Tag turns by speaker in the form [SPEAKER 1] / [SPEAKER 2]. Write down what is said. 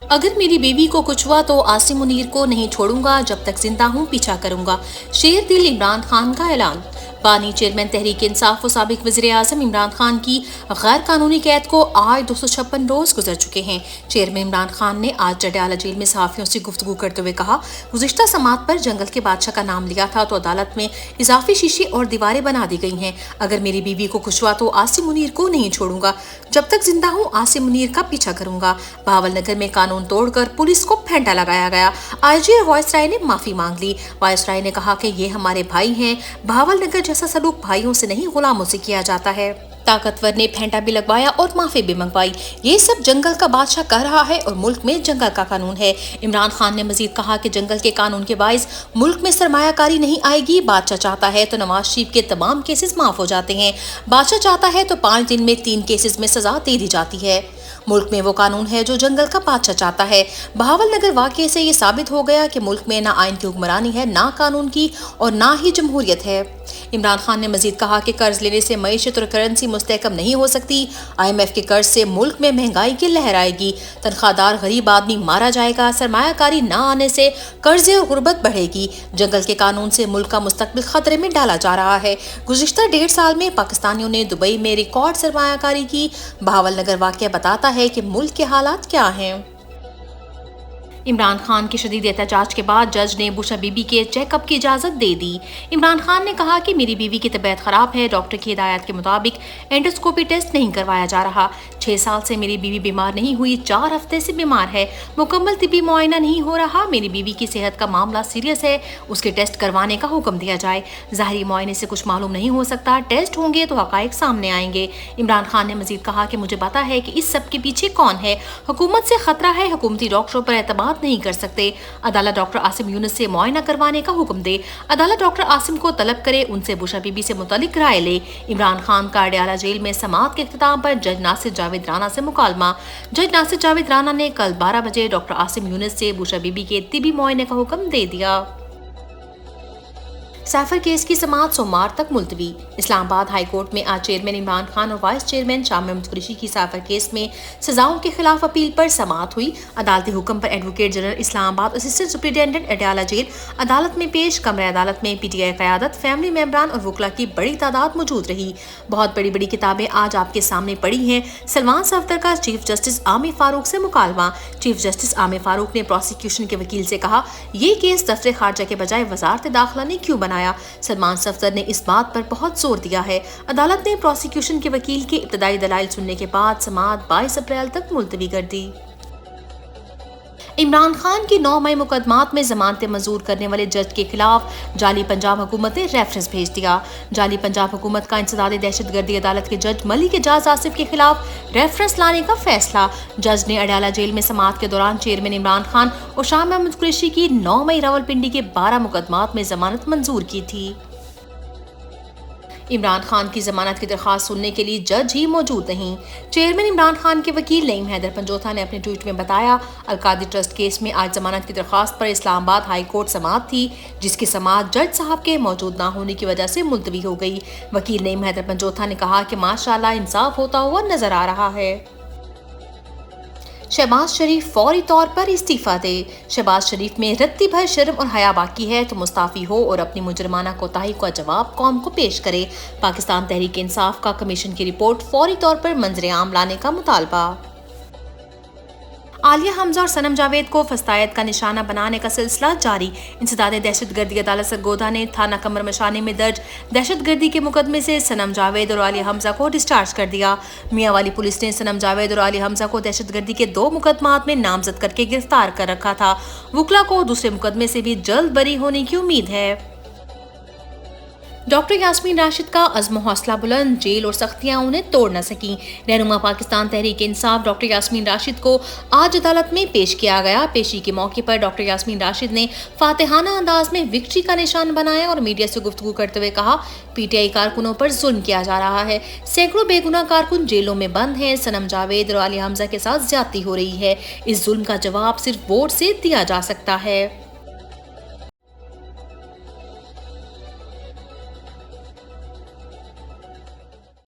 [SPEAKER 1] اگر میری بیوی کو کچھ ہوا تو عاصم منیر کو نہیں چھوڑوں گا، جب تک زندہ ہوں پیچھا کروں گا، شیر دل عمران خان کا اعلان۔ بانی چیئرمین تحریک انصاف و سابق وزیر اعظم عمران خان کی غیر قانونی قید کو آج 256 روز گزر چکے ہیں۔ چیئرمین عمران خان نے آج جڈیالہ جیل میں صحافیوں سے گفتگو کرتے ہوئے کہا، گزشتہ سماعت پر جنگل کے بادشاہ کا نام لیا تھا تو عدالت میں اضافی شیشے اور دیواریں بنا دی گئی ہیں۔ اگر میری بیوی کو کچھ ہوا تو عاصم منیر کو نہیں چھوڑوں گا، جب تک زندہ ہوں عاصم منیر کا پیچھا کروں گا۔ بہاول نگر میں قانون توڑ کر پولیس کو پھینٹا لگایا گیا، آئی جی اور وائس رائے نے معافی مانگ لی۔ وائس رائے نے کہا کہ یہ ہمارے بھائی ہیں، بہاول نگر جیسا سلوک بھائیوں سے نہیں غلاموں سے کیا جاتا ہے۔ طاقتور نے پھینٹا بھی لگوایا اور معافی بھی منگوائی، یہ سب جنگل کا بادشاہ کر رہا ہے اور ملک میں جنگل کا قانون ہے۔ عمران خان نے مزید کہا کہ جنگل کے قانون کے باعث ملک میں سرمایہ کاری نہیں آئے گی، بادشاہ چاہتا ہے تو نواز شریف کے تمام کیسز معاف ہو جاتے ہیں، بادشاہ چاہتا ہے تو 5 دن میں 3 کیسز میں سزا دے دی جاتی ہے۔ ملک میں وہ قانون ہے جو جنگل کا بادشاہ چاہتا ہے۔ بہاول نگر واقعے سے یہ ثابت ہو گیا کہ ملک میں نہ آئین کی حکمرانی ہے، نہ قانون کی اور نہ ہی جمہوریت ہے۔ عمران خان نے مزید کہا کہ قرض لینے سے معیشت اور کرنسی مستحکم نہیں ہو سکتی، آئی ایم ایف کے قرض سے ملک میں مہنگائی کی لہر آئے گی، تنخواہ دار غریب آدمی مارا جائے گا، سرمایہ کاری نہ آنے سے قرضے اور غربت بڑھے گی، جنگل کے قانون سے ملک کا مستقبل خطرے میں ڈالا جا رہا ہے۔ گزشتہ 1.5 سال میں پاکستانیوں نے دبئی میں ریکارڈ سرمایہ کاری کی۔ بہاول نگر واقعہ بتاتا ہے کہ ملک کے حالات کیا ہیں۔ عمران خان کے شدید احتجاج کے بعد جج نے بوشا بی بی کے چیک اپ کی اجازت دے دی۔ عمران خان نے کہا کہ میری بیوی کی طبیعت خراب ہے، ڈاکٹر کی ہدایت کے مطابق اینڈوسکوپی ٹیسٹ نہیں کروایا جا رہا۔ 6 سال سے میری بیوی بیمار نہیں ہوئی، 4 ہفتے سے بیمار ہے، مکمل طبی معائنہ نہیں ہو رہا، میری بیوی کی صحت کا معاملہ سیریس ہے، اس کے ٹیسٹ کروانے کا حکم دیا جائے، ظاہری معائنے سے کچھ معلوم نہیں ہو سکتا، ٹیسٹ ہوں گے تو حقائق سامنے آئیں گے۔ عمران خان نے مزید کہا کہ مجھے پتا ہے کہ اس سب کے پیچھے کون ہے، حکومت سے خطرہ ہے، حکومتی ڈاکٹروں پر اعتماد نہیں کر سکتے، عدالت ڈاکٹر عاصم یونس سے معائنہ کروانے کا حکم دے، عدالت ڈاکٹر عاصم کو طلب کرے، ان سے بوشا بی بی سے متعلق رائے لے۔ عمران خان کا اڈیالہ جیل میں سماعت کے اختتام پر جج ناصر جاوید رانا سے مکالمہ۔ جج ناصر جاوید رانا نے کل 12 بجے ڈاکٹر عاصم یونس سے بوشا بی بی کے طبی معائنے کا حکم دے دیا۔ سیفر کیس کی سماعت سوموار تک ملتوی۔ اسلام آباد ہائی کورٹ میں آج چیئرمین عمران خان اور وائس چیئرمین شاہ محمود قریشی کی سیفر کیس میں سزاؤں کے خلاف اپیل پر سماعت ہوئی۔ عدالتی حکم پر ایڈوکیٹ جنرل اسلام آباد اسسٹنٹ سپرنٹینڈنٹ اڈیالہ جیل عدالت میں پیش۔ کمرہ عدالت میں پی ٹی آئی قیادت، فیملی ممبران اور وکلاء کی بڑی تعداد موجود رہی۔ بہت بڑی کتابیں آج آپ کے سامنے پڑی ہیں۔ سلمان صفدر کا چیف جسٹس عامر فاروق سے مکالمہ۔ چیف جسٹس عامر فاروق نے پروسیکیوشن کے وکیل سے کہا، یہ کیس دفتر خارجہ کے بجائے وزارت داخلہ نے کیوں بنایا؟ سلمان صفدر نے اس بات پر بہت زور دیا ہے۔ عدالت نے پروسیکیوشن کے وکیل کے ابتدائی دلائل سننے کے بعد سماعت 22 اپریل تک ملتوی کر دی۔ عمران خان کی 9 مئی مقدمات میں ضمانتیں منظور کرنے والے جج کے خلاف جعلی پنجاب حکومت نے ریفرنس بھیج دیا۔ جعلی پنجاب حکومت کا انسداد دہشت گردی عدالت کے جج ملک اعجاز آصف کے خلاف ریفرنس لانے کا فیصلہ۔ جج نے اڈیالہ جیل میں سماعت کے دوران چیئرمین عمران خان اور شاہ محمود قریشی کی 9 مئی راولپنڈی کے 12 مقدمات میں ضمانت منظور کی تھی۔ عمران خان کی ضمانت کی درخواست سننے کے لیے جج ہی موجود نہیں۔ چیئرمین عمران خان کے وکیل نعیم حیدر پنجوتھا نے اپنے ٹویٹ میں بتایا، القادری ٹرسٹ کیس میں آج ضمانت کی درخواست پر اسلام آباد ہائی کورٹ سماعت تھی، جس کی سماعت جج صاحب کے موجود نہ ہونے کی وجہ سے ملتوی ہو گئی۔ وکیل نعیم حیدر پنجوتھا نے کہا کہ ماشاءاللہ انصاف ہوتا ہوا نظر آ رہا ہے۔ شہباز شریف فوری طور پر استعفیٰ دے۔ شہباز شریف میں رتی بھر شرم اور حیا باقی ہے تو مستعفی ہو اور اپنی مجرمانہ کوتاہی کا جواب قوم کو پیش کرے۔ پاکستان تحریک انصاف کا کمیشن کی رپورٹ فوری طور پر منظر عام لانے کا مطالبہ۔ عالیہ حمزہ اور صنم جاوید کو فسطائیت کا نشانہ بنانے کا سلسلہ جاری۔ انسداد دہشت گردی عدالت سرگودا نے تھانہ قمر مشانی میں درج دہشت گردی کے مقدمے سے صنم جاوید اور عالیہ حمزہ کو ڈسچارج کر دیا۔ میاں والی پولیس نے صنم جاوید اور عالیہ حمزہ کو دہشت گردی کے 2 مقدمات میں نامزد کر کے گرفتار کر رکھا تھا۔ وکلاء کو دوسرے مقدمے سے بھی جلد بری ہونے کی امید ہے۔ ڈاکٹر یاسمین راشد کا عزم و حوصلہ بلند، جیل اور سختیاں انہیں توڑ نہ سکیں۔ رہنما پاکستان تحریک انصاف ڈاکٹر یاسمین راشد کو آج عدالت میں پیش کیا گیا۔ پیشی کے موقع پر ڈاکٹر یاسمین راشد نے فاتحانہ انداز میں وکٹری کا نشان بنایا اور میڈیا سے گفتگو کرتے ہوئے کہا، پی ٹی آئی کارکنوں پر ظلم کیا جا رہا ہے، سینکڑوں بے گناہ کارکن جیلوں میں بند ہیں، صنم جاوید اور عالیہ حمزہ کے ساتھ زیادتی ہو رہی ہے، اس ظلم کا جواب صرف ووٹ سے دیا جا سکتا ہے۔